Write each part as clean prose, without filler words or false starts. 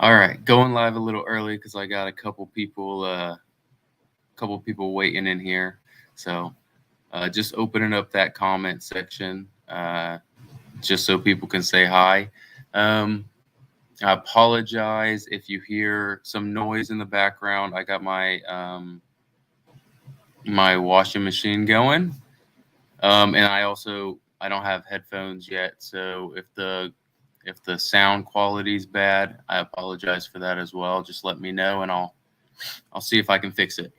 All right, going live a little early because I got a couple people waiting in here. So just opening up that comment section, just so people can say hi. Um, I apologize if you hear some noise in the background. I got my washing machine going, and I don't have headphones yet. So if the sound quality is bad, I apologize for that as well. Just let me know, and I'll see if I can fix it.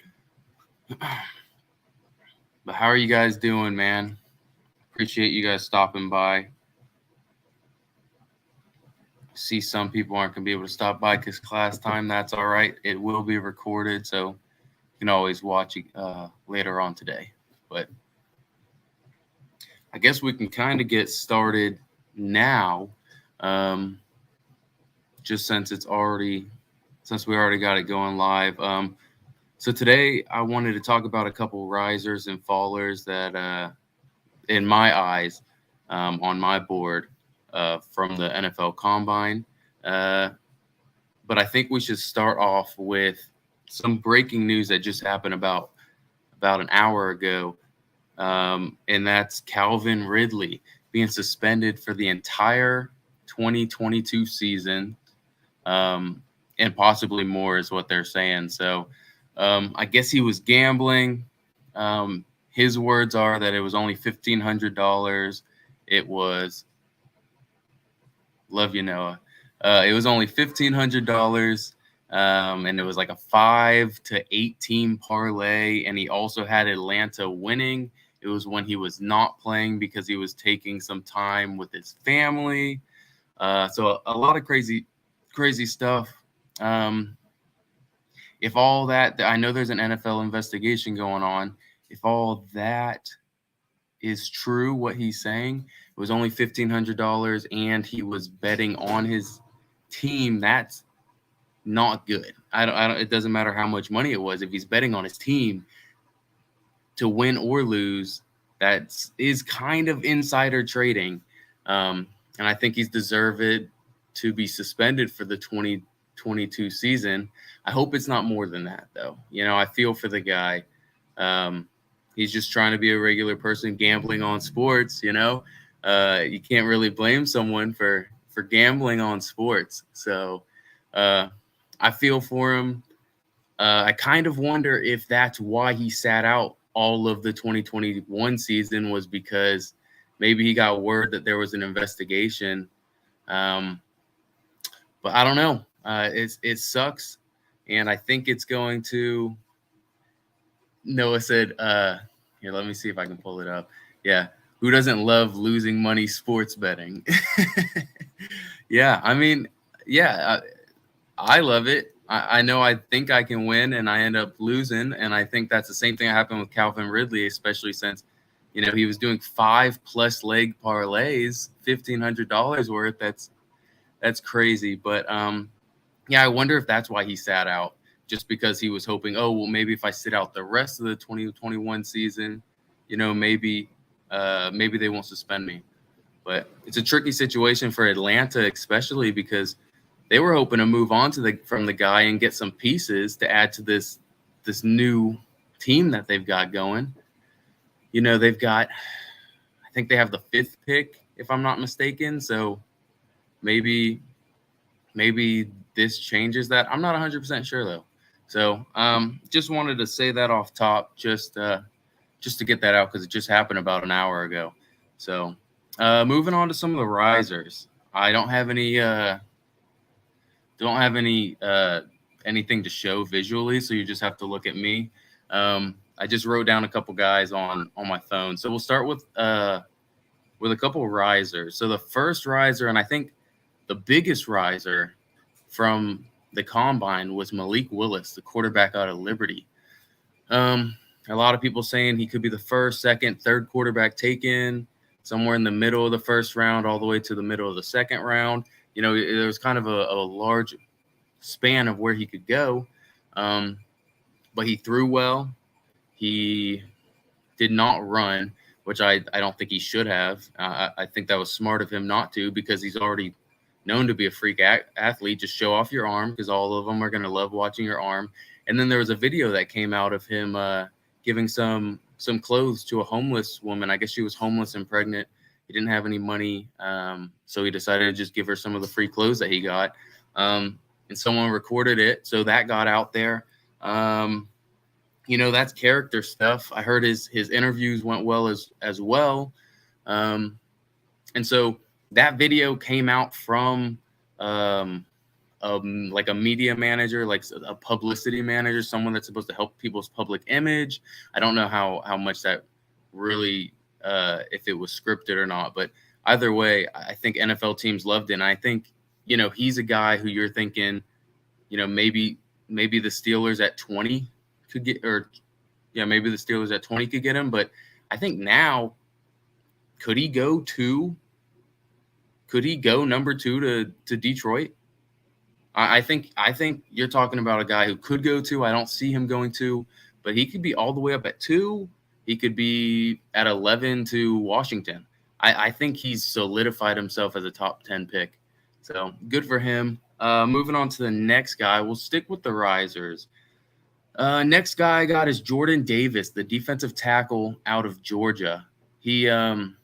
But how are you guys doing, man? Appreciate you guys stopping by. See, some people aren't gonna be able to stop by because class time. That's all right. It will be recorded, so you can always watch it later on today. But I guess we can kind of get started now, um, just since we already got it going live. So today I wanted to talk about a couple risers and fallers that, in my eyes, on my board from the NFL Combine. Uh, but I think we should start off with some breaking news that just happened about an hour ago, and that's Calvin Ridley being suspended for the entire 2022 season, um, and possibly more is what they're saying. So I guess he was gambling. His words are that it was only $1,500. It was love you, Noah. It was only $1,500, and it was like a 5 to 8 team parlay. And he also had Atlanta winning. It was when he was not playing because he was taking some time with his family. So a lot of crazy stuff. If all that, I know there's an NFL investigation going on. If all that is true, what he's saying, it was only $1,500 and he was betting on his team. That's not good. I don't, it doesn't matter how much money it was. If he's betting on his team to win or lose, that is kind of insider trading. And I think he's deserved to be suspended for the 2022 season. I hope it's not more than that, though. I feel for the guy. He's just trying to be a regular person gambling on sports. You can't really blame someone for gambling on sports. So I feel for him. I kind of wonder if that's why he sat out all of the 2021 season, was because maybe he got word that there was an investigation. But I don't know. It sucks, and I think it's going to. Noah said, here, let me see if I can pull it up. Yeah. Who doesn't love losing money sports betting? Yeah. I mean, yeah, I love it. I know I think I can win and I end up losing. And I think that's the same thing that happened with Calvin Ridley, especially since, he was doing 5+ leg parlays, $1,500 worth. That's crazy. But, yeah, I wonder if that's why he sat out, just because he was hoping, oh, well, maybe if I sit out the rest of the 2021 season, maybe they won't suspend me. But it's a tricky situation for Atlanta, especially because they were hoping to move on from the guy and get some pieces to add to this new team that they've got going. They've got, I think they have the 5th pick, if I'm not mistaken. So maybe this changes that. I'm not 100% sure though. So just wanted to say that off top, just to get that out because it just happened about an hour ago. So moving on to some of the risers. I don't have anything to show visually, so you just have to look at me. I just wrote down a couple guys on my phone. So we'll start with a couple of risers. So the first riser, and I think the biggest riser from the Combine, was Malik Willis, the quarterback out of Liberty. A lot of people saying he could be the first, second, third quarterback taken, somewhere in the middle of the first round, all the way to the middle of the second round. There was kind of a large span of where he could go, but he threw well. He did not run, which I don't think he should have. I think that was smart of him not to, because he's already known to be a freak athlete. Just show off your arm, because all of them are going to love watching your arm. And then there was a video that came out of him giving some clothes to a homeless woman. I guess she was homeless and pregnant. He didn't have any money, so he decided to just give her some of the free clothes that he got. And someone recorded it, so that got out there. That's character stuff. I heard his interviews went well as well. And so that video came out from like a media manager, like a publicity manager, someone that's supposed to help people's public image. I don't know how much that really, if it was scripted or not, but either way, I think NFL teams loved it. And I think, he's a guy who you're thinking, maybe the Steelers at 20 could get, maybe the Steelers at 20 could get him. But I think now, could he go number 2 to Detroit? I think you're talking about a guy who could go 2. I don't see him going 2, but he could be all the way up at 2. He could be at 11 to Washington. I think he's solidified himself as a top 10 pick. So good for him. Moving on to the next guy. We'll stick with the risers. Next guy I got is Jordan Davis, the defensive tackle out of Georgia. Malik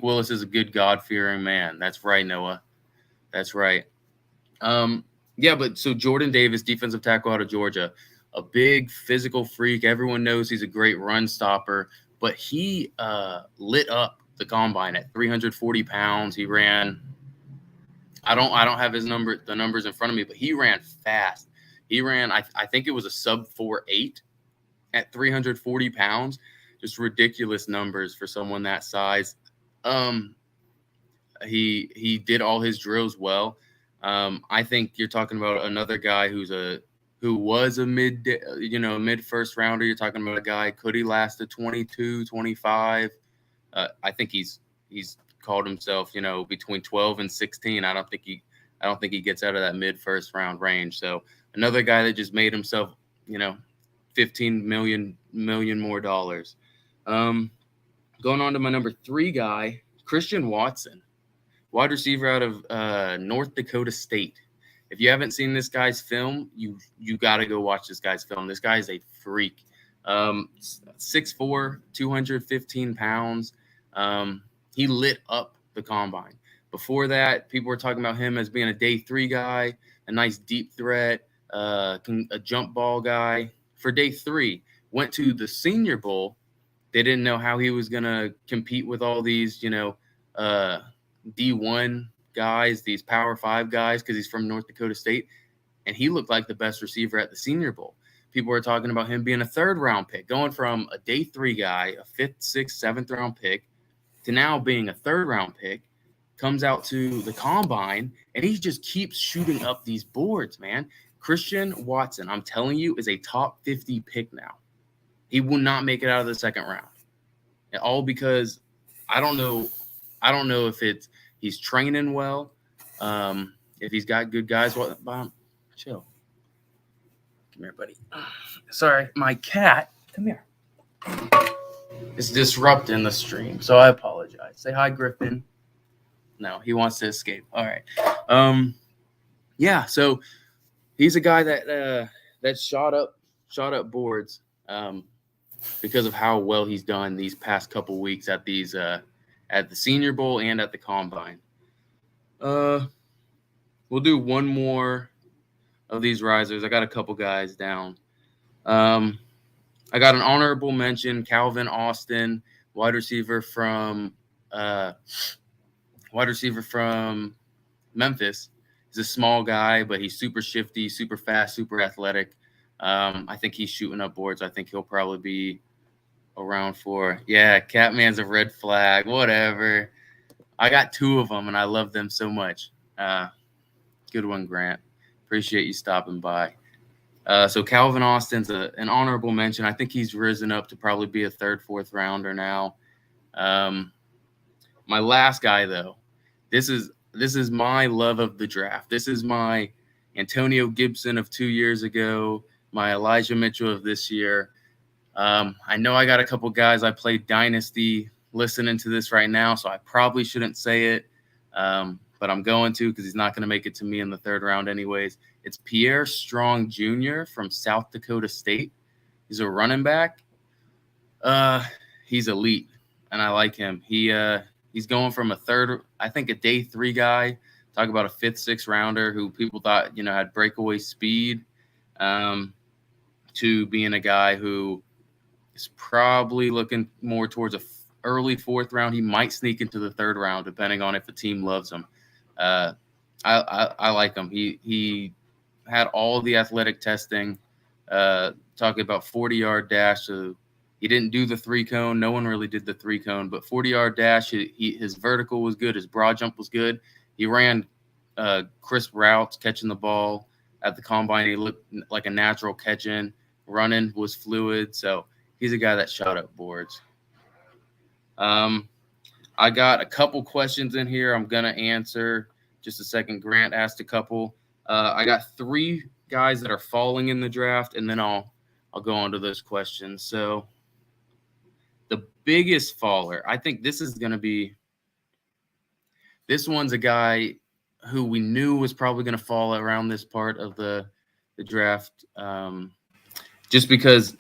Willis is a good God-fearing man. That's right, Noah. That's right. But so Jordan Davis, defensive tackle out of Georgia, a big physical freak. Everyone knows he's a great run stopper, but he lit up the combine at 340 pounds. He ran. I don't have the numbers in front of me, but he ran fast. He ran. I think it was a sub 4.8 at 340 pounds. Just ridiculous numbers for someone that size. He did all his drills well. I think you're talking about another guy who was a mid first rounder. You're talking about a guy, could he last to 22, 25? I think he's called himself, between 12 and 16. I don't think he gets out of that mid first round range. So another guy that just made himself, $15 million more dollars. Going on to my number 3 guy, Christian Watson, wide receiver out of North Dakota State. If you haven't seen this guy's film, you got to go watch this guy's film. This guy is a freak. 6'4", 215 pounds. He lit up the combine. Before that, people were talking about him as being a day 3 guy, a nice deep threat, a jump ball guy. For day 3, went to the Senior Bowl. They didn't know how he was going to compete with all these, D1 guys, these Power 5 guys, because he's from North Dakota State. And he looked like the best receiver at the Senior Bowl. People were talking about him being a 3rd-round pick, going from a day 3 guy, a 5th, 6th, 7th-round pick, to now being a 3rd-round pick. Comes out to the combine, and he just keeps shooting up these boards, man. Christian Watson, I'm telling you, is a top 50 pick now. He will not make it out of the 2nd round. And all because I don't know if he's training well, if he's got good guys. Chill. Come here, buddy. Sorry, my cat. Come here. It's disrupting the stream, so I apologize. Say hi, Griffin. No, he wants to escape. All right. So he's a guy that shot up boards because of how well he's done these past couple weeks at these at the Senior Bowl and at the Combine. We'll do one more of these risers. I got a couple guys down. I got an honorable mention, Calvin Austin, wide receiver from Memphis. He's a small guy, but he's super shifty, super fast, super athletic. I think he's shooting up boards. I think he'll probably be around Catman's a red flag, whatever. I got 2 of them, and I love them so much. Good one, Grant. Appreciate you stopping by. So Calvin Austin's an honorable mention. I think he's risen up to probably be a 3rd, 4th rounder now. My last guy, though, this is my love of the draft. This is my Antonio Gibson of 2 years ago, my Elijah Mitchell of this year. I know I got a couple guys I played Dynasty listening to this right now, so I probably shouldn't say it. but I'm going to because he's not going to make it to me in the third round anyways. It's Pierre Strong Jr. from South Dakota State. He's a running back. He's elite, and I like him. He's going from a day 3 guy. Talk about a 5th, 6th rounder who people thought had breakaway speed, to being a guy who is probably looking more towards early 4th round. He might sneak into the 3rd round depending on if the team loves him. I like him. He had all the athletic testing. Talking about 40-yard dash. So he didn't do the 3-cone. No one really did the 3-cone, but 40-yard dash. His vertical was good. His broad jump was good. He ran crisp routes, catching the ball at the combine. He looked like a natural catching. Running was fluid. So he's a guy that shot up boards. I got a couple questions in here I'm going to answer. Just a second. Grant asked a couple. I got 3 guys that are falling in the draft, and then I'll go on to those questions. So the biggest faller, I think this one's a guy who we knew was probably going to fall around this part of the draft, just because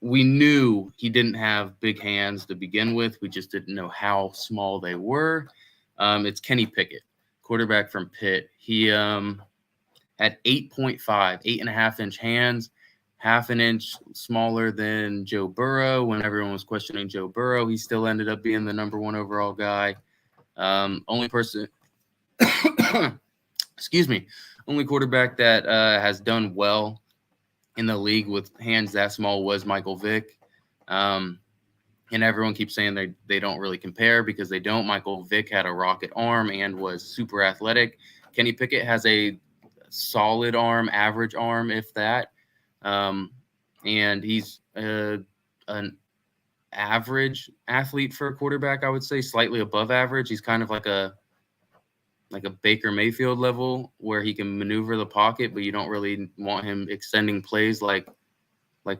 we knew he didn't have big hands to begin with. We just didn't know how small they were. It's Kenny Pickett, quarterback from Pitt. He had 8.5-inch hands, half an inch smaller than Joe Burrow. When everyone was questioning Joe Burrow, he still ended up being the number 1 overall guy. Only person, only quarterback that has done well in the league with hands that small was Michael Vick. And everyone keeps saying they don't really compare because they don't. Michael Vick had a rocket arm and was super athletic. Kenny Pickett has a solid arm, average arm, if that. And he's an average athlete for a quarterback, I would say, slightly above average. He's kind of like a Baker Mayfield level where he can maneuver the pocket, but you don't really want him extending plays like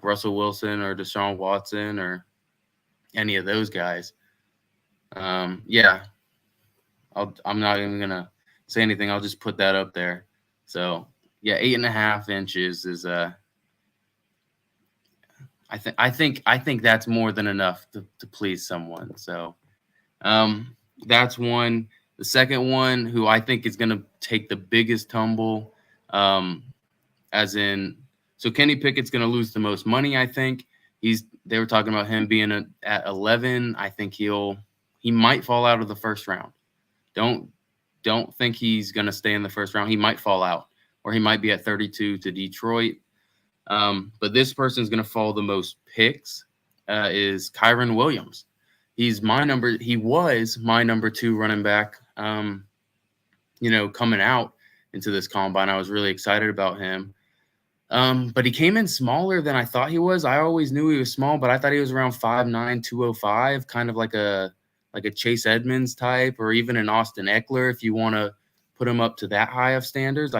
Russell Wilson or Deshaun Watson or any of those guys. I'm not even gonna say anything. I'll just put that up there. So yeah, 8.5 inches is I think that's more than enough to please someone. So that's one. The second one, who I think is going to take the biggest tumble, so Kenny Pickett's going to lose the most money. I think they were talking about him being at 11. I think he might fall out of the first round. Don't think he's going to stay in the first round. He might fall out, or he might be at 32 to Detroit. But this person is going to fall the most picks is Kyren Williams. He was my number 2 running back. Coming out into this combine, I was really excited about him. But he came in smaller than I thought he was. I always knew he was small, but I thought he was around 5'9", 205, kind of like a Chase Edmonds type, or even an Austin Eckler, if you want to put him up to that high of standards.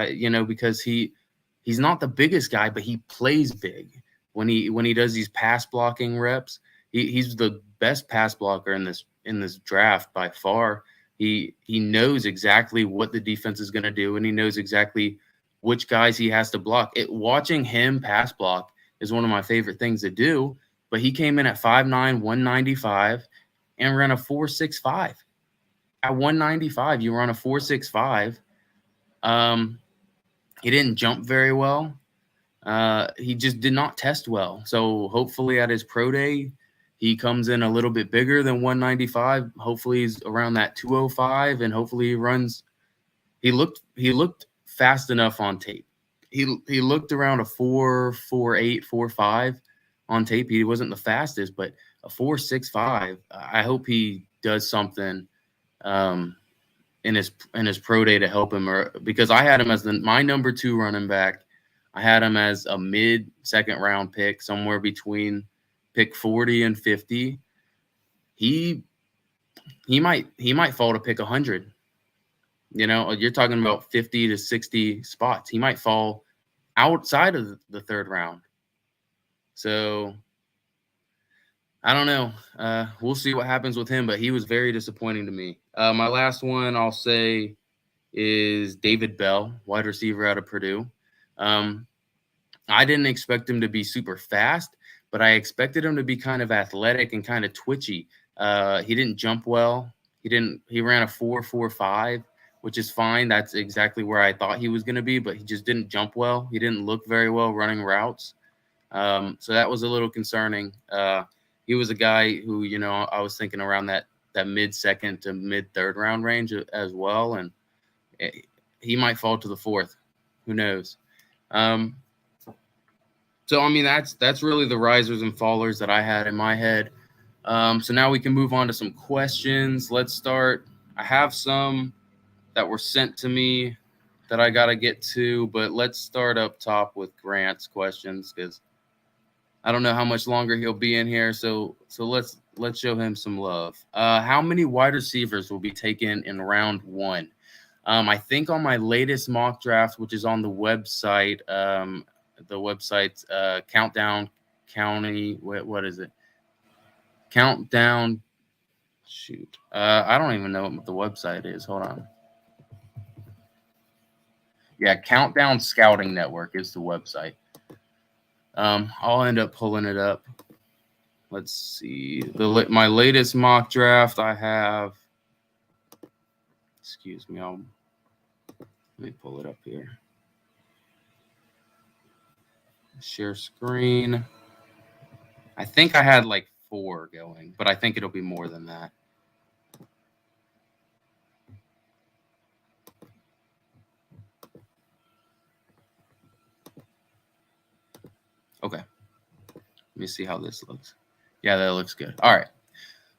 Because he's not the biggest guy, but he plays big when he does these pass blocking reps. He's the best pass blocker in this draft by far. He knows exactly what the defense is going to do, and he knows exactly which guys he has to block. Watching him pass block is one of my favorite things to do. But he came in at 5'9", 195, and ran a 4.65. At 195, you run a 4.65. He didn't jump very well. He just did not test well. So hopefully at his pro day, he comes in a little bit bigger than 195. Hopefully he's around that 205, and hopefully he runs. He looked fast enough on tape. He looked around a 4.48, 4.5 on tape. He wasn't the fastest, but a 4.65. I hope he does something in his pro day to help him, because I had him as my number 2 running back. I had him as a mid-second round pick, somewhere between pick 40 and 50. He might fall to pick 100. You're talking about 50 to 60 spots. He might fall outside of the third round. So I don't know. We'll see what happens with him, but he was very disappointing to me. My last one I'll say is David Bell, wide receiver out of Purdue. Um, I didn't expect him to be super fast, but I expected him to be kind of athletic and kind of twitchy. He didn't jump well. He ran a 4.45, which is fine. That's exactly where I thought he was going to be, but he just didn't jump well. He didn't look very well running routes. So that was a little concerning. He was a guy who, I was thinking around that mid-second to mid-third round range as well, and he might fall to the fourth. Who knows? So I mean, that's really the risers and fallers that I had in my head. So now we can move on to some questions. Let's start. I have some that were sent to me that I got to get to, but let's start up top with Grant's questions because I don't know how much longer he'll be in here. So let's show him some love. How many wide receivers will be taken in round one? I think on my latest mock draft, which is on the website, Countdown County. What is it? Countdown. Shoot. I don't even know what the website is. Hold on. Yeah, Countdown Scouting Network is the website. I'll end up pulling it up. Let's see. My latest mock draft I have. Excuse me. Let me pull it up here. Share screen. I think I had like 4 going, but I think it'll be more than that. Okay. Let me see how this looks. Yeah, that looks good. All right.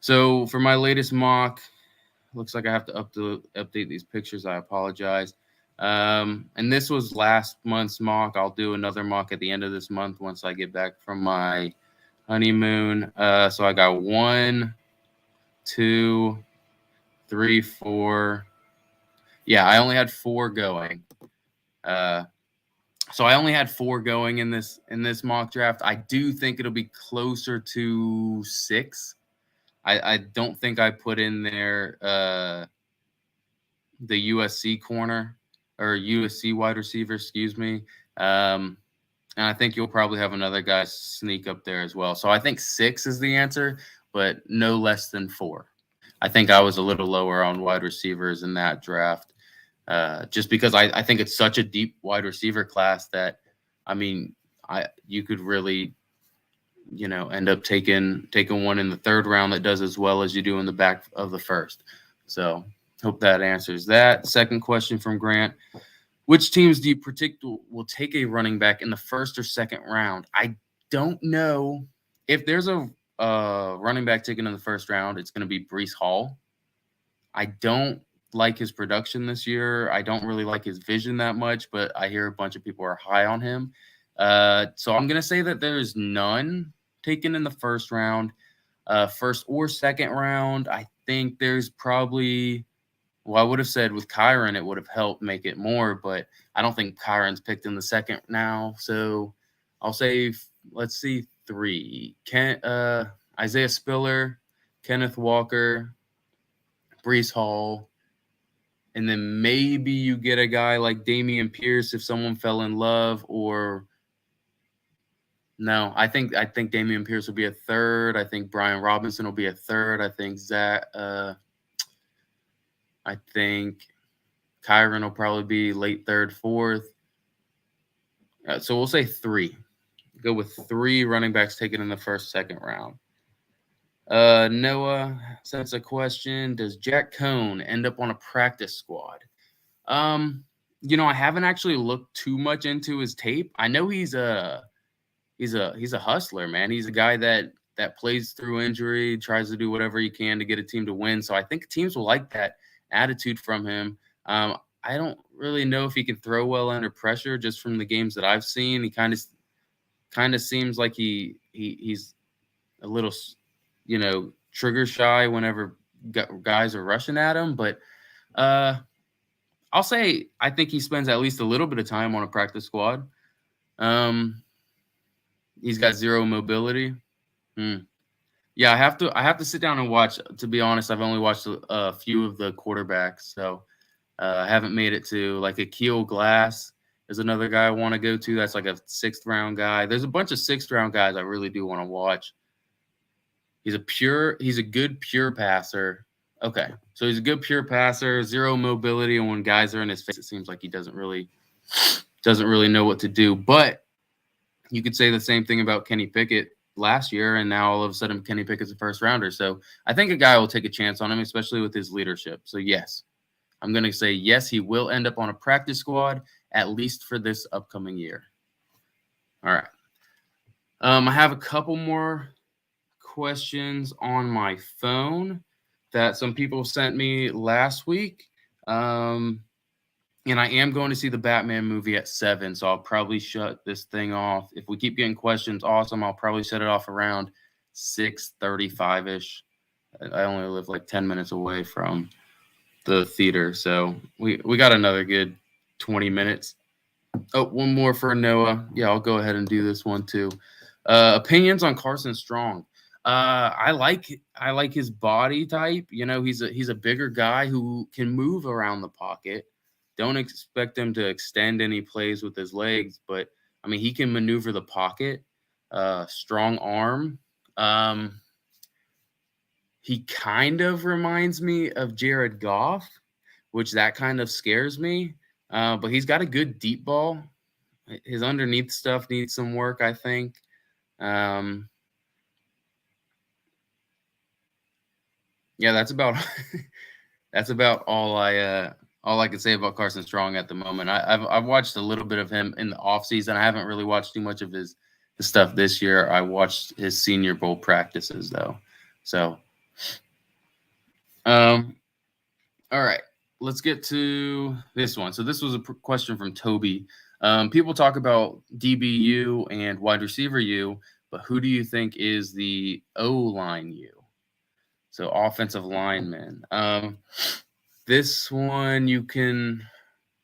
So for my latest mock, looks like I have to update these pictures. I apologize. And this was last month's mock. I'll do another mock at the end of this month once I get back from my honeymoon. So I got 1, 2, 3, 4. Yeah, I only had 4 going. So I only had 4 going in this mock draft. I do think it'll be closer to 6. I don't think I put in there the USC corner or USC wide receiver, excuse me. And I think you'll probably have another guy sneak up there as well. So I think 6 is the answer, but no less than 4. I think I was a little lower on wide receivers in that draft. Just because I think it's such a deep wide receiver class that, I mean, you could really, end up taking one in the 3rd round that does as well as you do in the back of the 1st. So hope that answers that. Second question from Grant. Which teams do you predict will take a running back in the 1st or 2nd round? I don't know. If there's a running back taken in the 1st round, it's going to be Breece Hall. I don't like his production this year. I don't really like his vision that much, but I hear a bunch of people are high on him. So I'm going to say that there's none taken in the 1st round. 1st or 2nd round, I think there's probably, I would have said with Kyron, it would have helped make it more, but I don't think Kyron's picked in the 2nd now. So I'll say, let's see, 3. Isaiah Spiller, Kenneth Walker, Breece Hall, and then maybe you get a guy like Dameon Pierce if someone fell in love, or no, I think Dameon Pierce will be a 3rd. I think Brian Robinson will be a 3rd. I think Kyron will probably be late 3rd, 4th. So we'll say 3. Go with 3 running backs taken in the 1st, 2nd round. Noah sends a question. Does Jack Cohn end up on a practice squad? I haven't actually looked too much into his tape. I know he's a hustler, man. He's a guy that plays through injury, tries to do whatever he can to get a team to win. So I think teams will like that attitude from him. I don't really know if he can throw well under pressure just from the games that I've seen. He kind of seems like he's a little, trigger shy whenever guys are rushing at him. But I'll say I think he spends at least a little bit of time on a practice squad. He's got 0 mobility. Yeah, I have to sit down and watch. To be honest, I've only watched a few of the quarterbacks, so I haven't made it to like Akil Glass is another guy I want to go to. That's like a 6th round guy. There's a bunch of 6th round guys I really do want to watch. He's a good pure passer. Okay, so he's a good pure passer, zero mobility, and when guys are in his face, it seems like he doesn't really know what to do. But you could say the same thing about Kenny Pickett last year, and now all of a sudden Kenny Pickett's a first rounder. So I think a guy will take a chance on him, especially with his leadership. So yes, I'm going to say yes, he will end up on a practice squad, at least for this upcoming year. All right. I have a couple more questions on my phone that some people sent me last week. And I am going to see the Batman movie at 7, so I'll probably shut this thing off. If we keep getting questions, awesome. I'll probably shut it off around 6:35-ish. I only live like 10 minutes away from the theater, so we got another good 20 minutes. Oh, one more for Noah. Yeah, I'll go ahead and do this one too. Opinions on Carson Strong. I like his body type. You know, he's a bigger guy who can move around the pocket. Don't expect him to extend any plays with his legs, but I mean, he can maneuver the pocket. Strong arm. He kind of reminds me of Jared Goff, which that kind of scares me. But he's got a good deep ball. His underneath stuff needs some work, I think. Yeah, that's about all I can say about Carson Strong at the moment. I've watched a little bit of him in the offseason. I haven't really watched too much of his stuff this year. I watched his Senior Bowl practices though. So, all right, let's get to this one. So this was a question from Toby. People talk about DBU and wide receiver U, but who do you think is the O-line U? So offensive lineman. This one you can.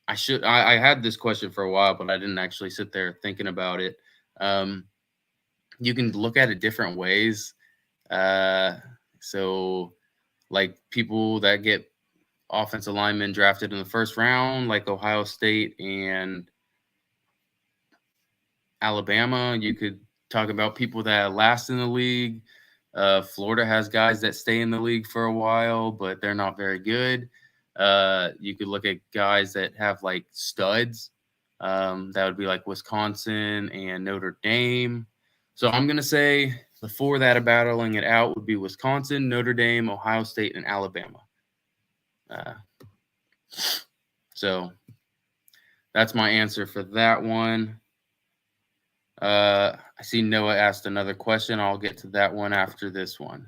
I had this question for a while, but I didn't actually sit there thinking about it. You can look at it different ways. So, like people that get offensive linemen drafted in the first round, like Ohio State and Alabama, you could talk about people that last in the league. Florida has guys that stay in the league for a while, but they're not very good. You could look at guys that have like studs. That would be like Wisconsin and Notre Dame. So I'm going to say the 4 that are battling it out would be Wisconsin, Notre Dame, Ohio State, and Alabama. So that's my answer for that one. I see Noah asked another question. I'll get to that one after this one.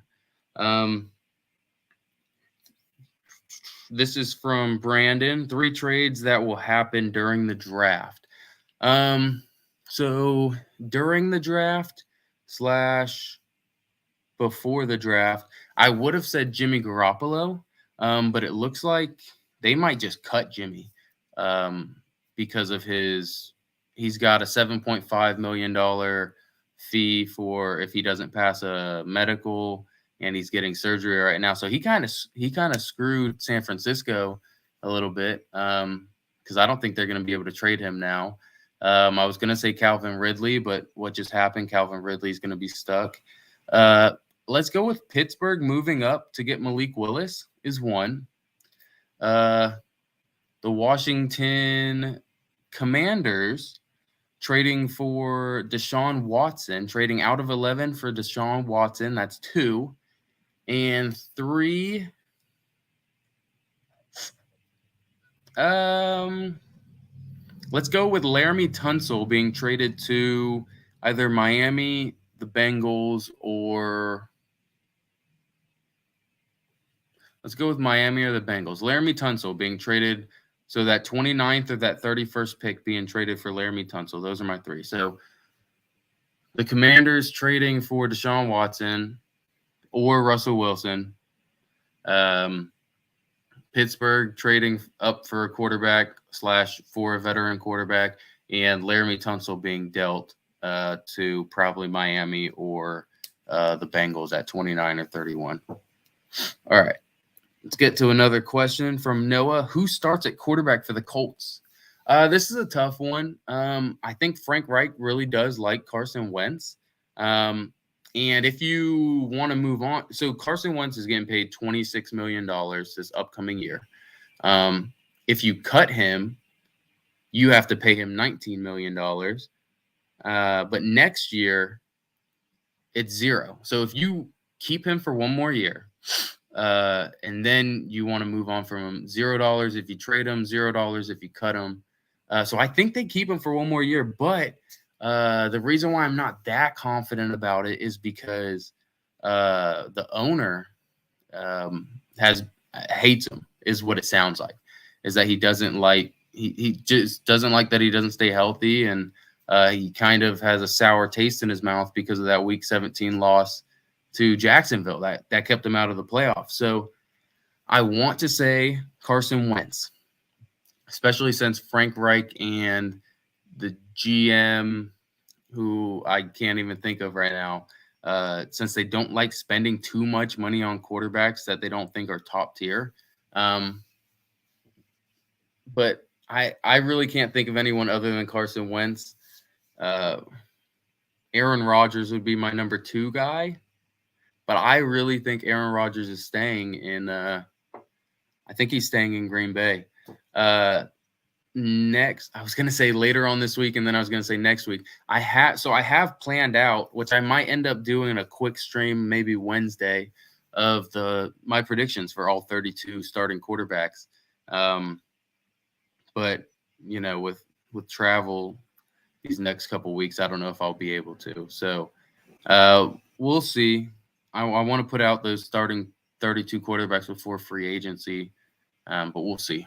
This is from Brandon. 3 trades that will happen during the draft. So during the draft / before the draft, I would have said Jimmy Garoppolo, but it looks like they might just cut Jimmy because of he's got a $7.5 million fee for if he doesn't pass a medical, and he's getting surgery right now. So he kind of screwed San Francisco a little bit because I don't think they're going to be able to trade him now. I was going to say Calvin Ridley, but what just happened? Calvin Ridley is going to be stuck. Let's go with Pittsburgh moving up to get Malik Willis is one. The Washington Commanders trading for Deshaun Watson, trading out of 11 for Deshaun Watson. That's 2. And 3, let's go with Laramie Tunsil being traded to either Miami, the Bengals, or let's go with Miami or the Bengals. Laramie Tunsil being traded, so that 29th or that 31st pick being traded for Laramie Tunsil. Those are my 3. So the Commanders trading for Deshaun Watson or Russell Wilson. Pittsburgh trading up for a quarterback / for a veteran quarterback, and Laramie Tunsil being dealt to probably Miami or the Bengals at 29 or 31. All right. Let's get to another question from Noah. Who starts at quarterback for the Colts? This is a tough one. I think Frank Reich really does like Carson Wentz. And if you want to move on, so Carson Wentz is getting paid $26 million this upcoming year. If you cut him, you have to pay him $19 million. But next year, it's zero. So if you keep him for one more year, and then you want to move on from him, $0 if you trade him, $0 if you cut him. So I think they keep him for one more year. But the reason why I'm not that confident about it is because the owner hates him, is what it sounds like. Is that he doesn't like he just doesn't like that he doesn't stay healthy, and he kind of has a sour taste in his mouth because of that Week 17 loss to Jacksonville that kept him out of the playoffs. So I want to say Carson Wentz, especially since Frank Reich and the GM, who I can't even think of right now, since they don't like spending too much money on quarterbacks that they don't think are top tier. But I really can't think of anyone other than Carson Wentz. Aaron Rodgers would be my number 2 guy. But I really think Aaron Rodgers is staying in I think he's staying in Green Bay. Next, I was going to say later on this week, and then I was going to say next week. I have planned out, which I might end up doing a quick stream maybe Wednesday, of my predictions for all 32 starting quarterbacks. But with travel these next couple weeks, I don't know if I'll be able to. So we'll see. I want to put out those starting 32 quarterbacks before free agency, but we'll see.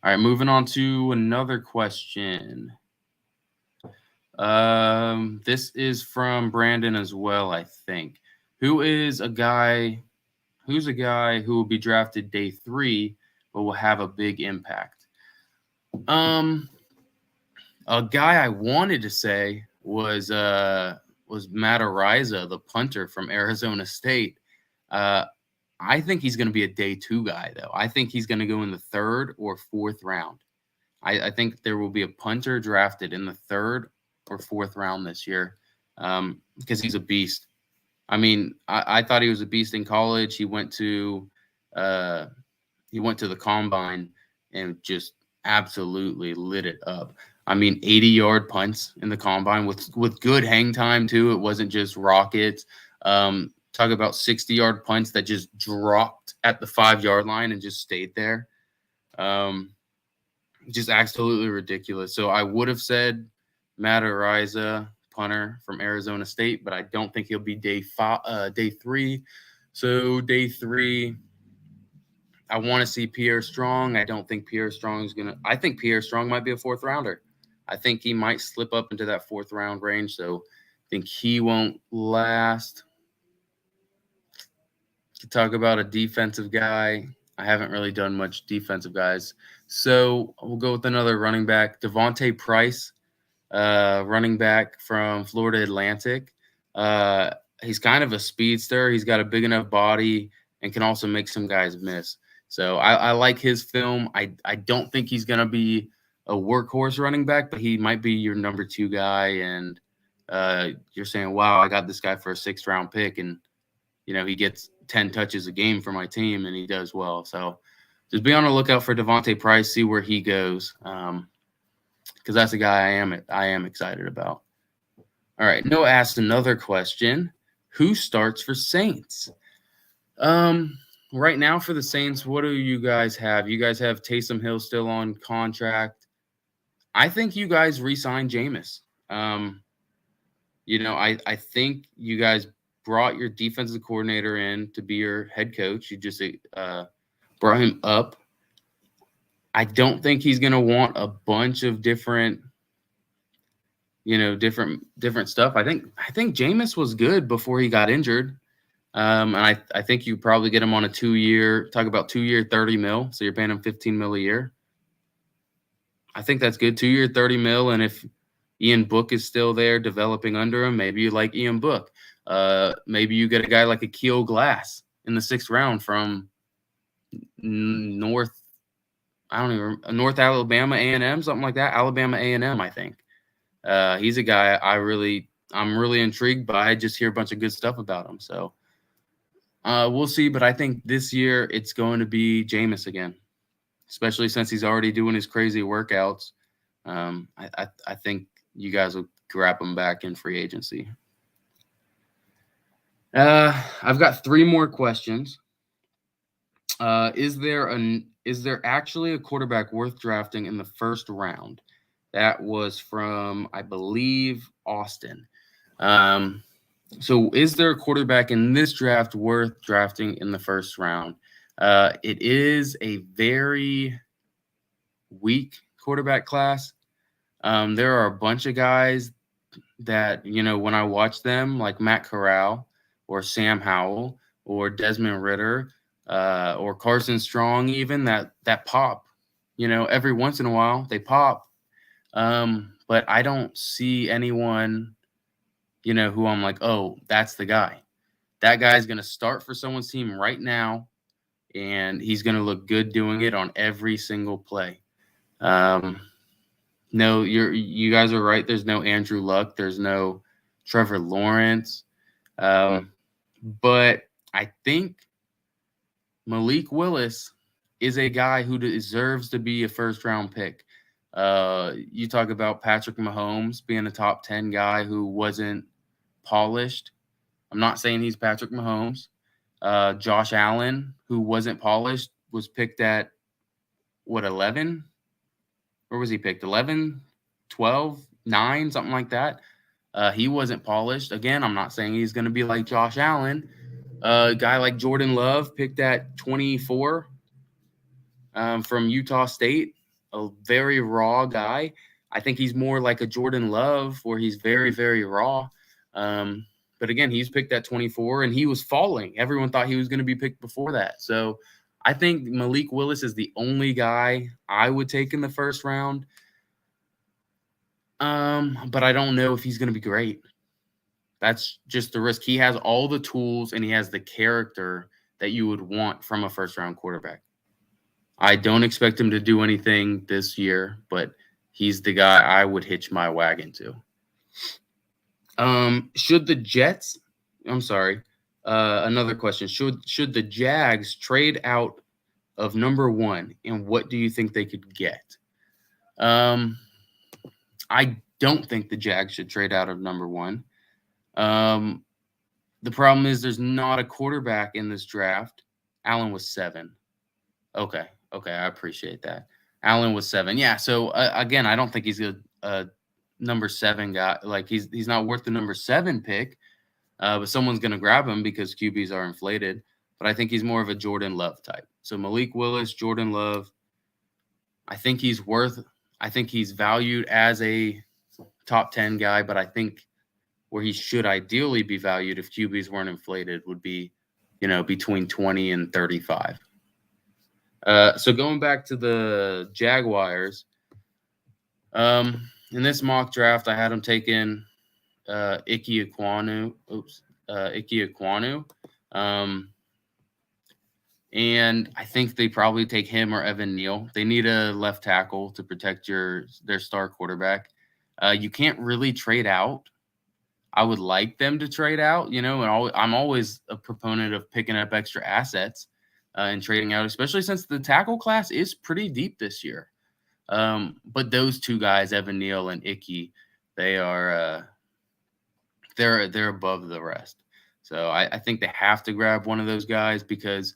All right, moving on to another question. This is from Brandon as well, I think. Who's a guy who will be drafted day 3 but will have a big impact? A guy I wanted to say was Matt Araiza, the punter from Arizona State. I think he's going to be a day 2 guy, though. I think he's going to go in the 3rd or 4th round. I think there will be a punter drafted in the 3rd or 4th round this year because he's a beast. I mean, I thought he was a beast in college. He went to the combine and just absolutely lit it up. I mean, 80-yard punts in the combine with good hang time too. It wasn't just rockets. Talk about 60-yard punts that just dropped at the 5-yard line and just stayed there. Just absolutely ridiculous. So I would have said Matt Araiza, punter from Arizona State, but I don't think he'll be day 3. So day 3, I want to see Pierre Strong. I don't think Pierre Strong is going to – I think Pierre Strong might be a 4th rounder. I think he might slip up into that 4th round range, so I think he won't last. To talk about a defensive guy, I haven't really done much defensive guys. So we'll go with another running back, Devontae Price, running back from Florida Atlantic. He's kind of a speedster. He's got a big enough body and can also make some guys miss. So I like his film. I don't think he's going to be a workhorse running back, but he might be your number 2 guy. And you're saying, wow, I got this guy for a 6th round pick. And, he gets 10 touches a game for my team and he does well. So just be on the lookout for Devontae Price, see where he goes. Because that's a guy I am excited about. All right. Noah asked another question. Who starts for Saints? Right now for the Saints, what do you guys have? You guys have Taysom Hill still on contract. I think you guys re-sign Jameis. I think you guys brought your defensive coordinator in to be your head coach. You just brought him up. I don't think he's going to want a bunch of different stuff. I think Jameis was good before he got injured. And I think you probably get him on a 2-year, talk about 2-year, $30 million. So you're paying him $15 million a year. I think that's good. 2-year, $30 million. And if Ian Book is still there developing under him. Maybe you like Ian Book. Maybe you get a guy like Akil Glass in the 6th round from North Alabama A&M, something like that. Alabama A&M, I think. He's a guy I'm really intrigued by. I just hear a bunch of good stuff about him. So we'll see. But I think this year it's going to be Jameis again, especially since he's already doing his crazy workouts. I think you guys will grab him back in free agency. I've got 3 more questions. Is there actually a quarterback worth drafting in the 1st round? That was from, I believe, Austin. So is there a quarterback in this draft worth drafting in the 1st round? It is a very weak quarterback class. There are a bunch of guys that, when I watch them, like Matt Corral or Sam Howell or Desmond Ridder or Carson Strong, even that pop, every once in a while they pop. But I don't see anyone, who I'm like, oh, that's the guy. That guy's going to start for someone's team right now, and he's going to look good doing it on every single play. No, you guys are right. There's no Andrew Luck. There's no Trevor Lawrence. But I think Malik Willis is a guy who deserves to be a 1st-round pick. You talk about Patrick Mahomes being a top 10 guy who wasn't polished. I'm not saying he's Patrick Mahomes. Josh Allen, who wasn't polished, was picked at, 11? Where was he picked? 11, 12, 9, something like that. He wasn't polished. Again, I'm not saying he's going to be like Josh Allen. A guy like Jordan Love picked at 24 from Utah State, a very raw guy. I think he's more like a Jordan Love where he's very, very raw. But again, he's picked at 24 and he was falling. Everyone thought he was going to be picked before that. So I think Malik Willis is the only guy I would take in the 1st round. But I don't know if he's going to be great. That's just the risk. He has all the tools and he has the character that you would want from a 1st-round quarterback. I don't expect him to do anything this year, but he's the guy I would hitch my wagon to. Should the Jets – I'm sorry. Another question. Should the Jags trade out of number 1, and what do you think they could get? I don't think the Jags should trade out of number 1. The problem is there's not a quarterback in this draft. Allen was 7. Okay, I appreciate that. Allen was 7. Yeah, so again, I don't think he's a number 7 guy. Like he's not worth the number 7 pick. But someone's going to grab him because QBs are inflated. But I think he's more of a Jordan Love type. So Malik Willis, Jordan Love, I think he's valued as a top 10 guy, but I think where he should ideally be valued if QBs weren't inflated would be, between 20 and 35. So going back to the Jaguars, in this mock draft, I had him taking Ike Ekwonu. And I think they probably take him or Evan Neal. They need a left tackle to protect their star quarterback. You can't really trade out. I would like them to trade out, and I'm always a proponent of picking up extra assets and trading out, especially since the tackle class is pretty deep this year. But those 2 guys, Evan Neal and Icky, they are they're above the rest. So I think they have to grab one of those guys because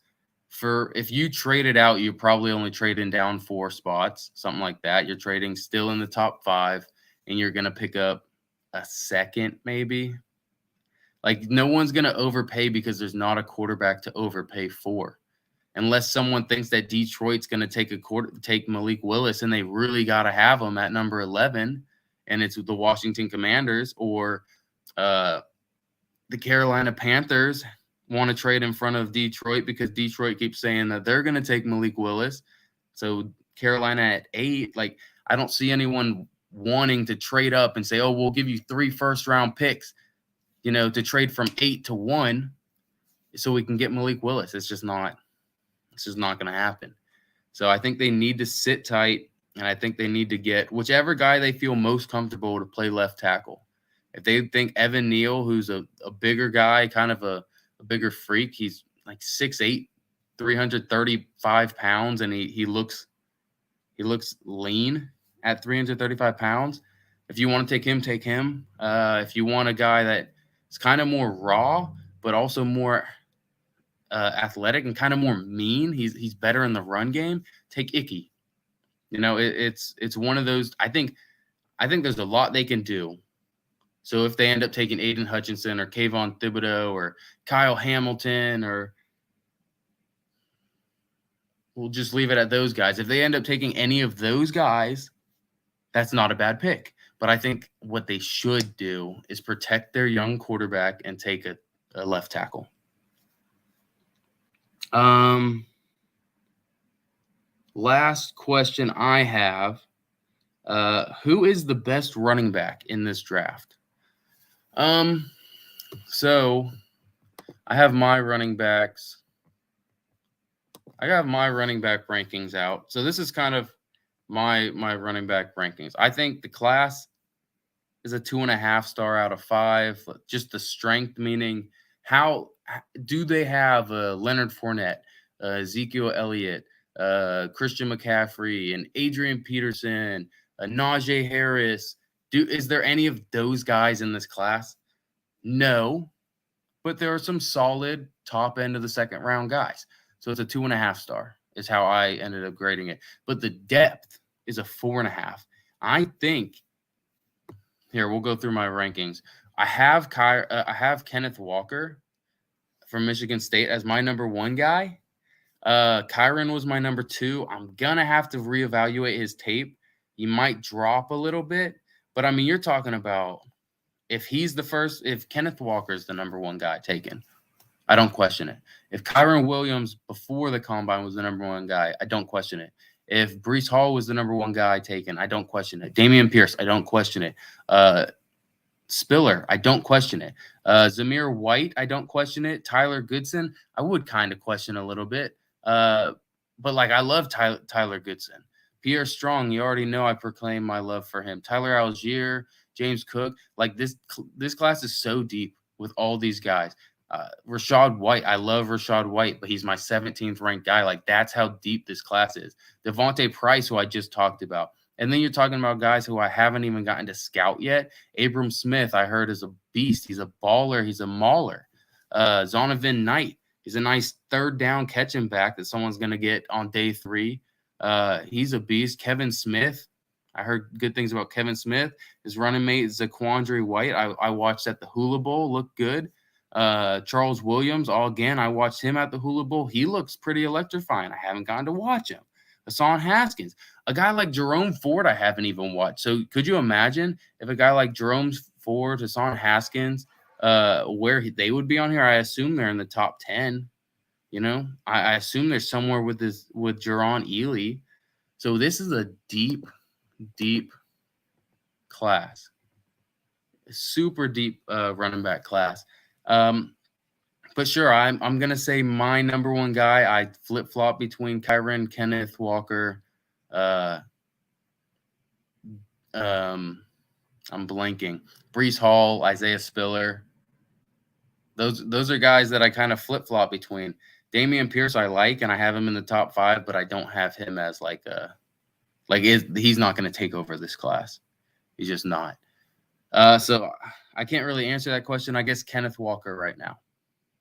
if you trade it out, you're probably only trading down 4 spots, something like that. You're trading still in the top 5, and you're going to pick up a second maybe. Like no one's going to overpay because there's not a quarterback to overpay for. Unless someone thinks that Detroit's going to take Malik Willis and they really got to have him at number 11, and it's the Washington Commanders or the Carolina Panthers want to trade in front of Detroit because Detroit keeps saying that they're going to take Malik Willis. So Carolina at 8, like I don't see anyone wanting to trade up and say, oh, we'll give you 3 first-round picks, to trade from 8 to 1 so we can get Malik Willis. It's just not going to happen. So I think they need to sit tight, and I think they need to get whichever guy they feel most comfortable to play left tackle. If they think Evan Neal, who's a bigger guy, kind of a bigger freak, he's like 6'8", 335 pounds, and he looks lean at 335 pounds. If you want to take him, take him. If you want a guy that is kind of more raw, but also more athletic and kind of more mean, he's better in the run game, take Ickey. It's one of those. I think there's a lot they can do. So if they end up taking Aiden Hutchinson or Kayvon Thibodeau or Kyle Hamilton, or we'll just leave it at those guys. If they end up taking any of those guys, that's not a bad pick. But I think what they should do is protect their young quarterback and take a left tackle. Last question I have. Who is the best running back in this draft? So I have my running backs. I got my running back rankings out. So this is kind of my running back rankings. I think the class is a 2.5 star out of 5. Just the strength, meaning how do they have Leonard Fournette, Ezekiel Elliott, Christian McCaffrey, and Adrian Peterson, Najee Harris. Is there any of those guys in this class? No, but there are some solid top end of the second round guys. So it's a 2.5 star is how I ended up grading it. But the depth is a 4.5. I think here we'll go through my rankings. I have Kenneth Walker from Michigan State as my number 1 guy. Kyron was my number 2. I'm gonna have to reevaluate his tape. He might drop a little bit, but I mean, you're talking about if Kenneth Walker is the number 1 guy taken, I don't question it. If Kyron Williams before the combine was the number 1 guy, I don't question it. If Breece Hall was the number 1 guy taken, I don't question it. Dameon Pierce, I don't question it. Spiller, I don't question it. Zamir White, I don't question it. Tyler Goodson, I would kind of question a little bit. But I love Tyler Goodson. Pierre Strong, you already know I proclaim my love for him. Tyler Algier, James Cook, this class is so deep with all these guys. Rachaad White, I love Rachaad White, but he's my 17th ranked guy. That's how deep this class is. Devontae Price, who I just talked about. And then you're talking about guys who I haven't even gotten to scout yet. Abram Smith, I heard, is a beast. He's a baller. He's a mauler. Zonovan Knight, he's a nice third down catching back that someone's going to get on day 3. He's a beast. Kevin Smith, I heard good things about Kevin Smith. His running mate, Zaquandre White, I watched at the Hula Bowl. Looked good. Charles Williams, I watched him at the Hula Bowl. He looks pretty electrifying. I haven't gotten to watch him. Hassan Haskins, a guy like Jerome Ford, I haven't even watched. So could you imagine if a guy like Jerome Ford, Hassan Haskins, where they would be on here? I assume they're in the top 10. I assume they're somewhere with Jaron Ely. So this is a deep, deep class, a super deep running back class. But sure, I'm gonna say my number 1 guy. I flip flop between Kyron, Kenneth Walker. I'm blanking. Breece Hall, Isaiah Spiller. Those are guys that I kind of flip flop between. Dameon Pierce I like, and I have him in the top 5, but I don't have him as he's not going to take over this class. He's just not. So I can't really answer that question. I guess Kenneth Walker right now.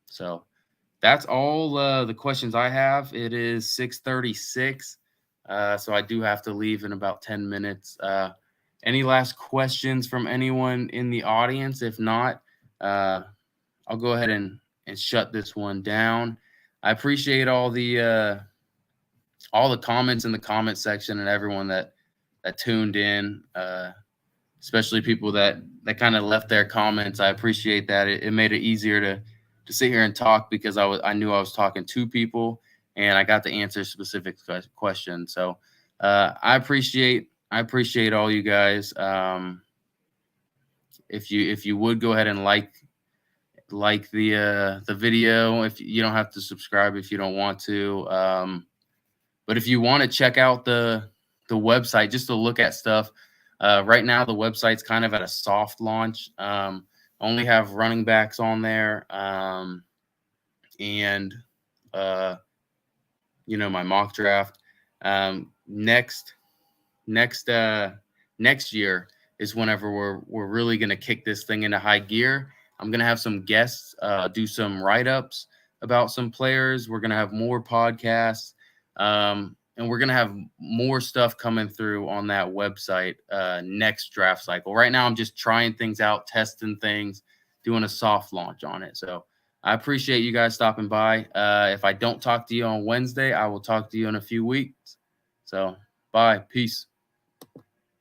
So that's all the questions I have. It is 6:36, so I do have to leave in about 10 minutes. Any last questions from anyone in the audience? If not, I'll go ahead and shut this one down. I appreciate all the comments in the comment section and everyone that tuned in, especially people that kind of left their comments. I appreciate that. It made it easier to sit here and talk because I knew I was talking to people and I got to answer specific questions. So I appreciate I appreciate all you guys. If you would go ahead and like the video, if you don't have to subscribe if you don't want to. But if you want to check out the website just to look at stuff, right now the website's kind of at a soft launch. Only have running backs on there, and my mock draft. Next year is whenever we're really gonna kick this thing into high gear. I'm gonna have some guests do some write-ups about some players. We're gonna have more podcasts, and we're gonna have more stuff coming through on that website next draft cycle. Right now, I'm just trying things out, testing things, doing a soft launch on it. So I appreciate you guys stopping by. If I don't talk to you on Wednesday, I will talk to you in a few weeks. So bye, peace.